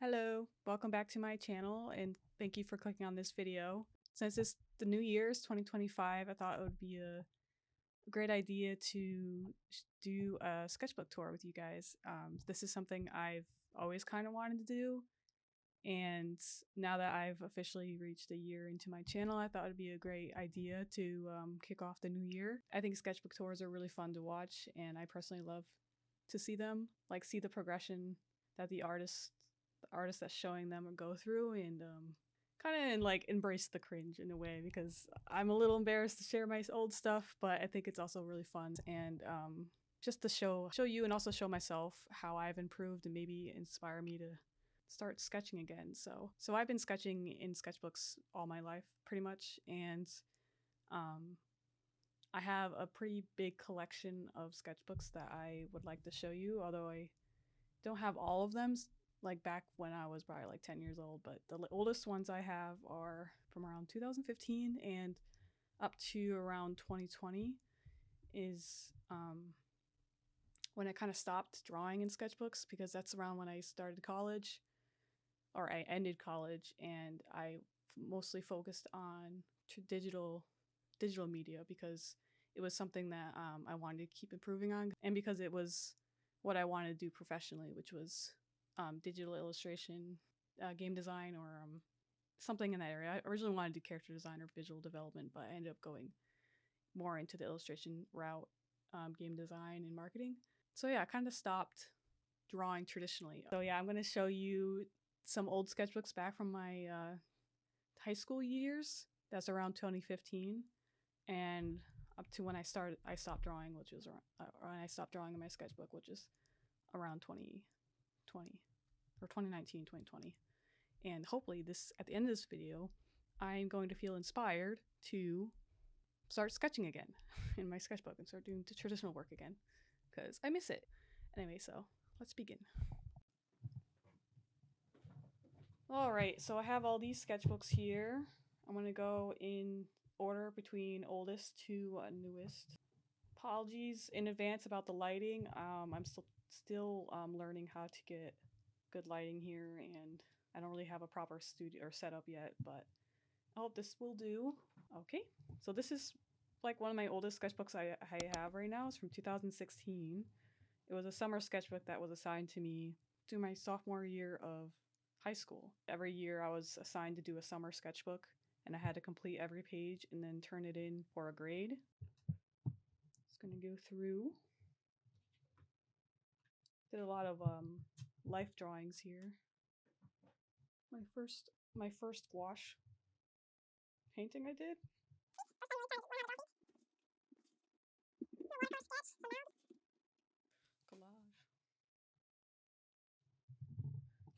Hello, welcome back to my channel and thank you for clicking on this video. Since it's the new year's 2025, I thought it would be a great idea to do a sketchbook tour with you guys. This is something I've always kind of wanted to do, and now that I've officially reached a year into my channel, I thought it'd be a great idea to kick off the new year. I think sketchbook tours are really fun to watch, and I personally love to see them, like see the progression that the artist that's showing them go through, and kind of like embrace the cringe in a way, because I'm a little embarrassed to share my old stuff, but I think it's also really fun, and just to show you and also show myself how I've improved and maybe inspire me to start sketching again. So I've been sketching in sketchbooks all my life pretty much, and I have a pretty big collection of sketchbooks that I would like to show you, although I don't have all of them like back when I was probably like 10 years old, but the oldest ones I have are from around 2015 and up to around 2020 is when I kind of stopped drawing in sketchbooks, because that's around when I started college, or I ended college, and I mostly focused on digital media, because it was something that I wanted to keep improving on, and because it was what I wanted to do professionally, which was digital illustration, game design, or something in that area. I originally wanted to do character design or visual development, but I ended up going more into the illustration route, game design and marketing. So yeah, I kind of stopped drawing traditionally. So yeah, I'm going to show you some old sketchbooks back from my high school years. That's around 2015, and up to when I stopped drawing, which was around, when I stopped drawing in my sketchbook, which is around 2020 or 2019, 2020. And hopefully at the end of this video, I'm going to feel inspired to start sketching again in my sketchbook and start doing the traditional work again, because I miss it. Anyway, so let's begin. All right, so I have all these sketchbooks here. I'm going to go in order between oldest to newest. Apologies in advance about the lighting. I'm still learning how to get good lighting here, and I don't really have a proper studio or setup yet, but I hope this will do. Okay, so this is like one of my oldest sketchbooks I have right now. It's from 2016. It was a summer sketchbook that was assigned to me through my sophomore year of high school. Every year I was assigned to do a summer sketchbook, and I had to complete every page and then turn it in for a grade. Just gonna go through. Did a lot of life drawings here. My first gouache painting I did. Collage.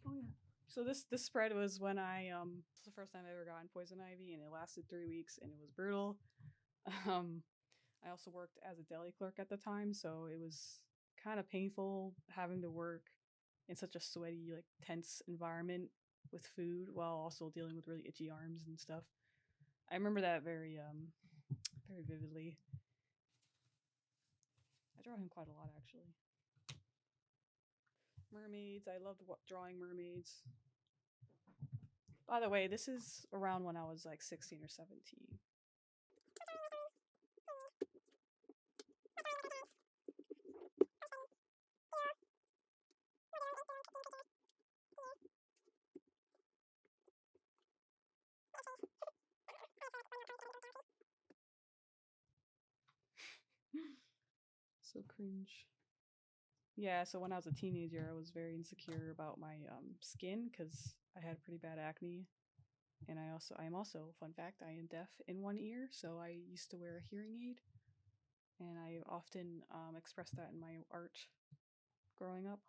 Oh yeah. So this spread was when I it's the first time I ever gotten poison ivy, and it lasted 3 weeks, and it was brutal. I also worked as a deli clerk at the time, so it was kind of painful having to work in such a sweaty, like tense environment with food while also dealing with really itchy arms and stuff. I remember that very vividly. I draw him quite a lot, actually. Mermaids. I loved drawing mermaids. By the way, this is around when I was like 16 or 17. So cringe. Yeah, so when I was a teenager, I was very insecure about my skin, because I had pretty bad acne. And I am also, fun fact, I am deaf in one ear, so I used to wear a hearing aid. And I often expressed that in my art growing up.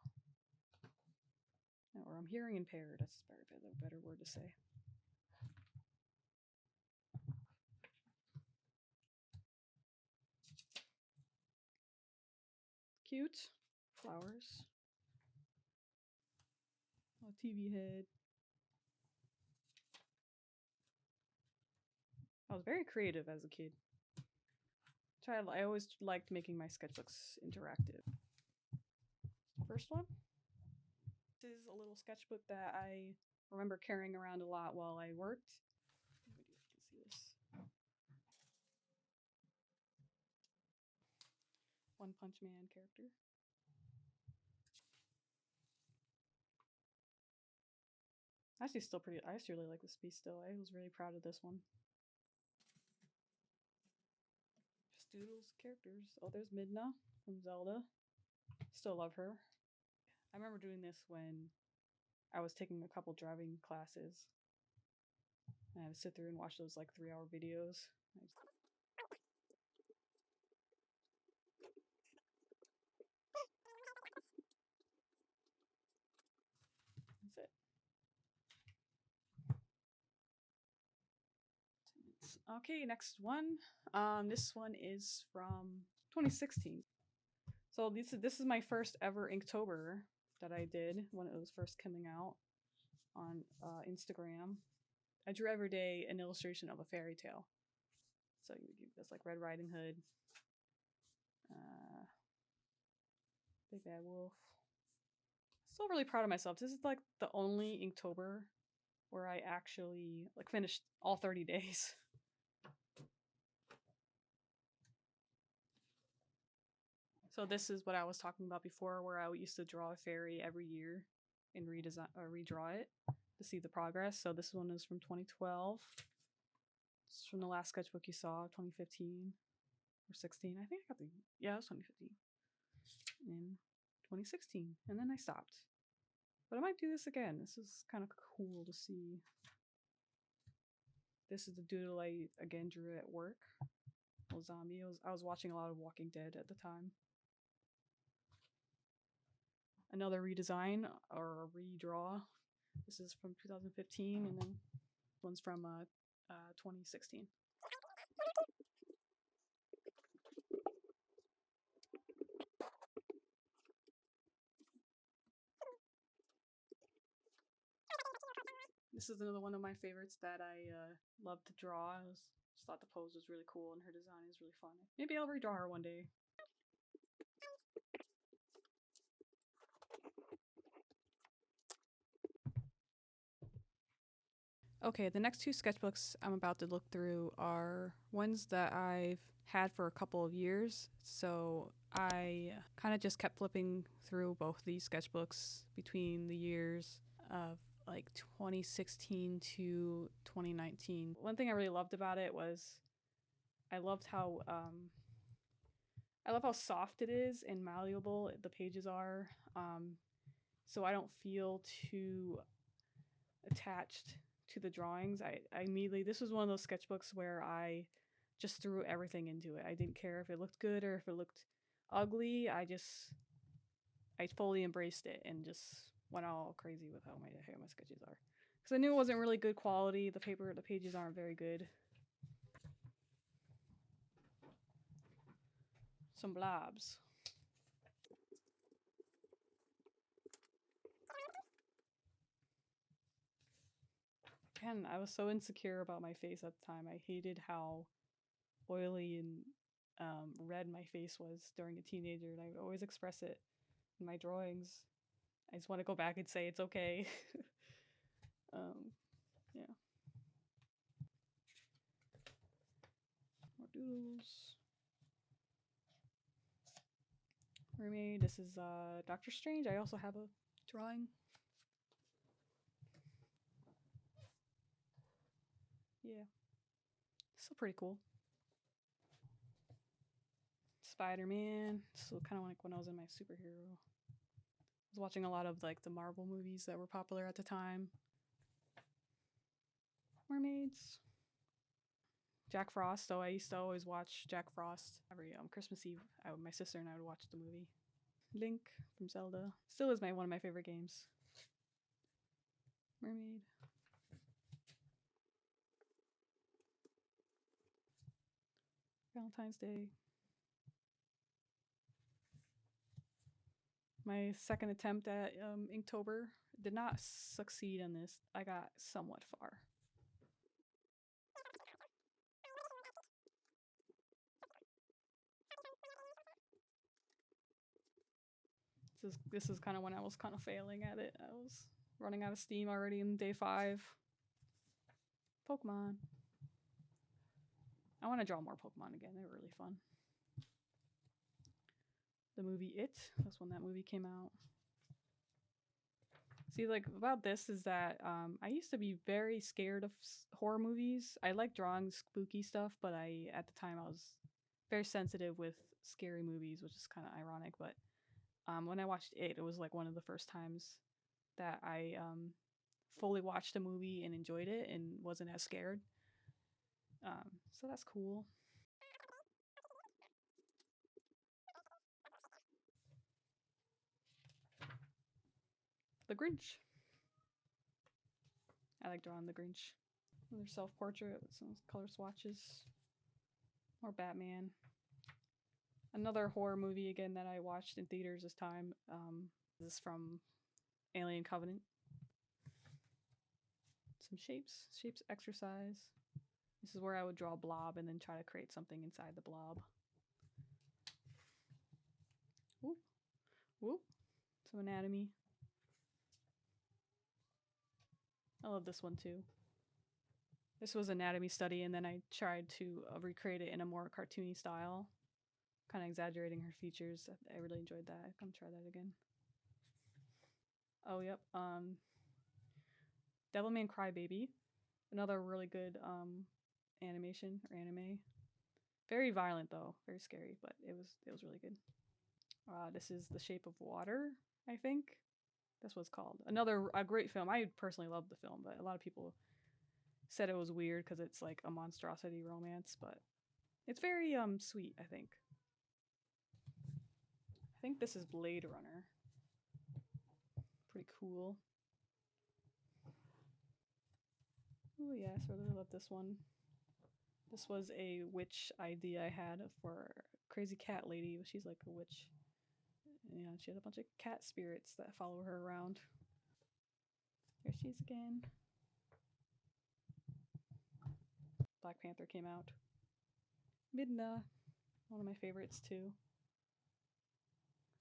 Or I'm hearing impaired, that's a better word to say. Cute. Flowers. A TV head. I was very creative as a kid. I always liked making my sketchbooks interactive. First one. is a little sketchbook that I remember carrying around a lot while I worked. Let me see if you can see this. One Punch Man character. Actually, still pretty. I actually really like this piece still. I was really proud of this one. Just doodles characters. Oh, there's Midna from Zelda. Still love her. I remember doing this when I was taking a couple driving classes. I had to sit through and watch those like 3-hour videos. That's it. Okay, next one. This one is from 2016. So this is my first ever Inktober that I did when it was first coming out on Instagram. I drew every day an illustration of a fairy tale. So you would do this like Red Riding Hood, Big Bad Wolf. Still really proud of myself. This is like the only Inktober where I actually like finished all 30 days. So this is what I was talking about before, where I used to draw a fairy every year and redesign or redraw it to see the progress. So this one is from 2012. It's from the last sketchbook you saw, 2015 or 16. I think I got it was 2015. In 2016, and then I stopped. But I might do this again. This is kind of cool to see. This is the doodle I again drew at work. A zombie. I was watching a lot of Walking Dead at the time. Another redesign or a redraw. This is from 2015, and then one's from 2016. This is another one of my favorites that I love to draw. I just thought the pose was really cool and her design is really fun. Maybe I'll redraw her one day. Okay, the next two sketchbooks I'm about to look through are ones that I've had for a couple of years. So I kind of just kept flipping through both these sketchbooks between the years of like 2016 to 2019. One thing I really loved about it was I loved how soft it is and malleable the pages are. So I don't feel too attached to the drawings. I immediately, this was one of those sketchbooks where I just threw everything into it. I didn't care if it looked good or if it looked ugly. I fully embraced it and just went all crazy with how my sketches are. Because I knew it wasn't really good quality. The pages aren't very good. Some blobs. Again, I was so insecure about my face at the time. I hated how oily and red my face was during a teenager, and I would always express it in my drawings. I just want to go back and say it's okay. Yeah. More doodles. Mermaid. This is Doctor Strange. I also have a drawing. Yeah. Still pretty cool. Spider-Man. So kind of like when I was in my superhero. I was watching a lot of like the Marvel movies that were popular at the time. Mermaids. Jack Frost. So I used to always watch Jack Frost every Christmas Eve. My sister and I would watch the movie. Link from Zelda. Still is one of my favorite games. Mermaid. Valentine's Day. My second attempt at Inktober did not succeed in this. I got somewhat far. This is kind of when I was kind of failing at it. I was running out of steam already in day 5. Pokemon. I want to draw more Pokemon again. They're really fun. The movie It. That's when that movie came out. See, like, about this is that I used to be very scared of horror movies. I like drawing spooky stuff, but at the time I was very sensitive with scary movies, which is kind of ironic. But when I watched It was like one of the first times that I fully watched a movie and enjoyed it and wasn't as scared. So that's cool. The Grinch. I like drawing the Grinch. Another self-portrait with some color swatches. More Batman. Another horror movie again that I watched in theaters this time. This is from Alien Covenant. Some shapes exercise. This is where I would draw a blob and then try to create something inside the blob. Whoop, whoop. Some anatomy. I love this one too. This was anatomy study, and then I tried to recreate it in a more cartoony style, kind of exaggerating her features. I really enjoyed that. I'm gonna try that again. Oh, yep. Devilman Crybaby, another really good animation or anime. Very violent though, very scary, but it was really good. This is The Shape of Water, I think. That's what it's called. A great film. I personally loved the film, but a lot of people said it was weird because it's like a monstrosity romance, but it's very sweet, I think. I think this is Blade Runner. Pretty cool. Oh yes, I really love this one. This was a witch idea I had for Crazy Cat Lady. She's like a witch. Yeah, she had a bunch of cat spirits that follow her around. There she is again. Black Panther came out. Midna, one of my favorites too.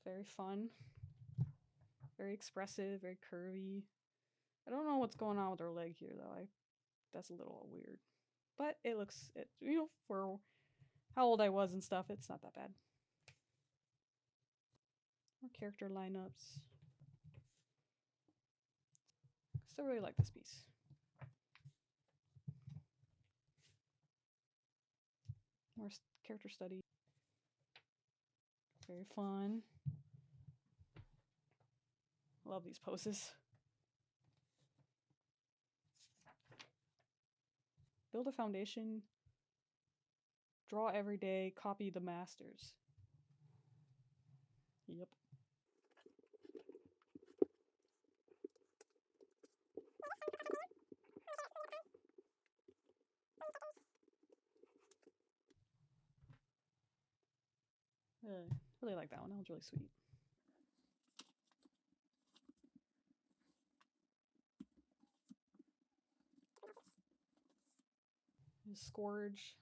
Very fun. Very expressive, very curvy. I don't know what's going on with her leg here though. That's a little weird. But it looks, for how old I was and stuff, it's not that bad. More character lineups. Still really like this piece. More character study. Very fun. Love these poses. Build a foundation. Draw every day. Copy the masters. Yep. Really like that one. That one's really sweet. Scourge,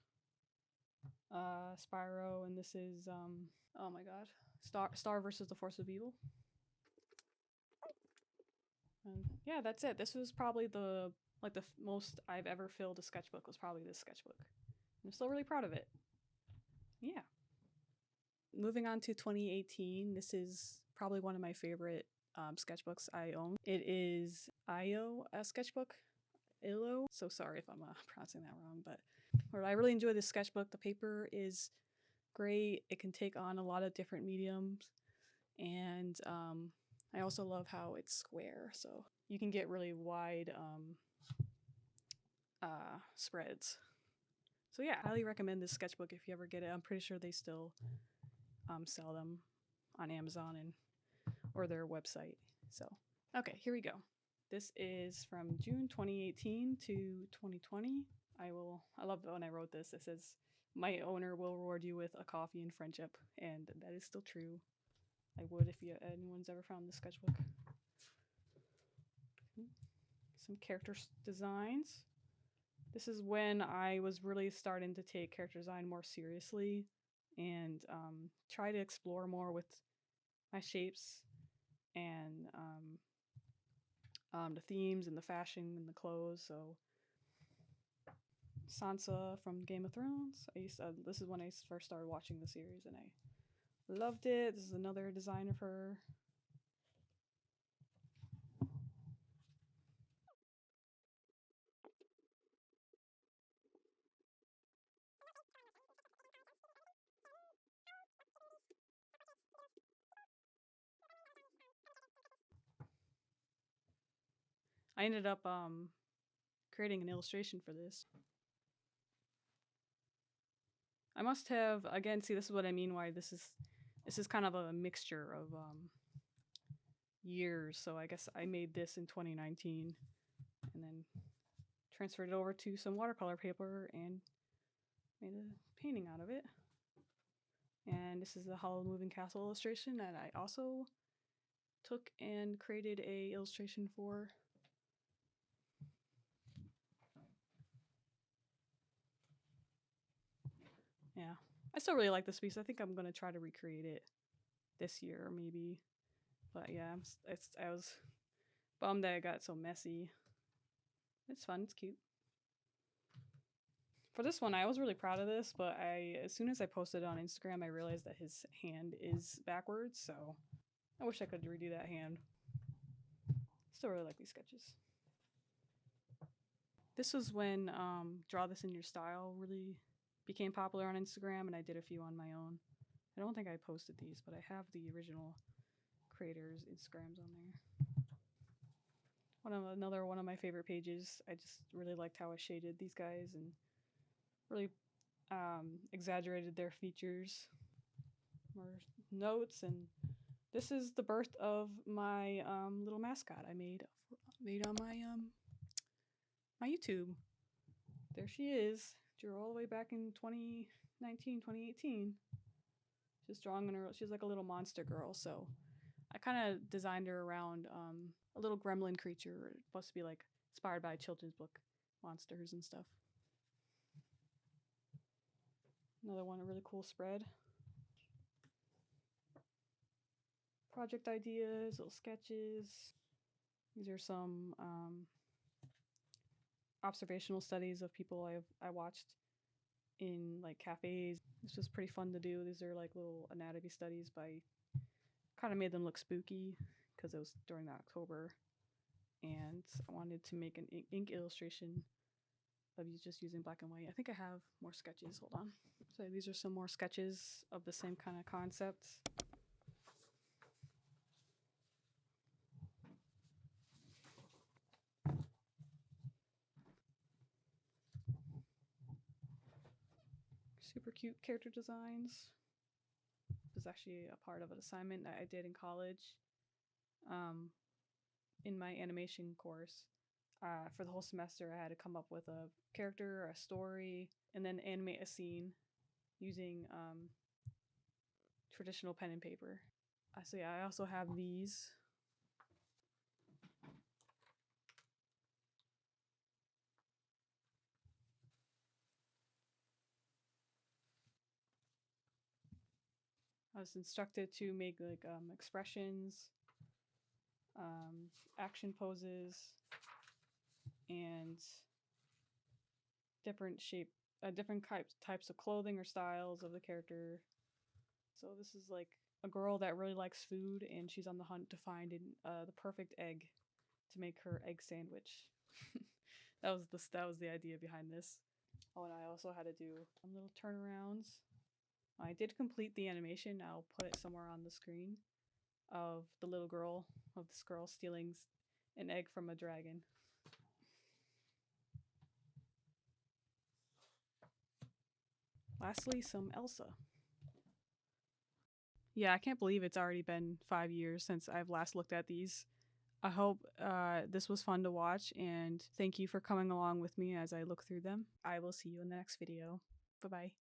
Spyro, and this is oh my god, Star versus the Force of Evil. And yeah, that's it. This was probably the most I've ever filled a sketchbook was probably this sketchbook. I'm still really proud of it. Yeah. Moving on to 2018, this is probably one of my favorite sketchbooks I own. It is IO sketchbook. Illo. So sorry if I'm pronouncing that wrong, but I really enjoy this sketchbook. The paper is great. It can take on a lot of different mediums, and I also love how it's square, so you can get really wide spreads. So yeah, I highly recommend this sketchbook if you ever get it. I'm pretty sure they still sell them on Amazon or their website. So okay, here we go. This is from June 2018 to 2020. I love when I wrote this. It says, "My owner will reward you with a coffee and friendship," and that is still true. I would if anyone's ever found this sketchbook. Some character designs. This is when I was really starting to take character design more seriously and try to explore more with my shapes. and the themes and the fashion and the clothes. So Sansa from Game of Thrones. This is when I first started watching the series, and I loved it. This is another design of her. I ended up creating an illustration for this. I must have, again, see, this is what I mean why this is kind of a mixture of years. So I guess I made this in 2019 and then transferred it over to some watercolor paper and made a painting out of it. And this is the Hollow Moving Castle illustration that I also took and created a illustration for. Yeah, I still really like this piece. I think I'm gonna try to recreate it this year maybe. But yeah, I was bummed that it got so messy. It's fun, it's cute. For this one, I was really proud of this, but as soon as I posted it on Instagram, I realized that his hand is backwards, so I wish I could redo that hand. Still really like these sketches. This was when Draw This in Your Style really became popular on Instagram, and I did a few on my own. I don't think I posted these, but I have the original creators' Instagrams on there. Another one of my favorite pages. I just really liked how I shaded these guys and really exaggerated their features. More notes, and this is the birth of my little mascot I made on my YouTube. There she is. Drew all the way back in 2019, 2018. Just drawing her. She's like a little monster girl. So I kind of designed her around a little gremlin creature. It's supposed to be like inspired by a children's book, monsters and stuff. Another one, a really cool spread. Project ideas, little sketches. These are some observational studies of people I watched in like cafes. This was pretty fun to do. These are like little anatomy studies, but I kind of made them look spooky because it was during October, and I wanted to make an ink illustration of just using black and white. I think I have more sketches. Hold on. So these are some more sketches of the same kind of concepts. Super cute character designs. This is actually a part of an assignment that I did in college in my animation course. For the whole semester, I had to come up with a character, a story, and then animate a scene using traditional pen and paper. So yeah, I also have these. I was instructed to make like expressions, action poses, and different types of clothing or styles of the character. So this is like a girl that really likes food, and she's on the hunt to find the perfect egg to make her egg sandwich. that was the idea behind this. Oh, and I also had to do some little turnarounds. I did complete the animation. I'll put it somewhere on the screen of this girl stealing an egg from a dragon. Lastly, some Elsa. Yeah, I can't believe it's already been 5 years since I've last looked at these. I hope this was fun to watch, and thank you for coming along with me as I look through them. I will see you in the next video. Bye-bye.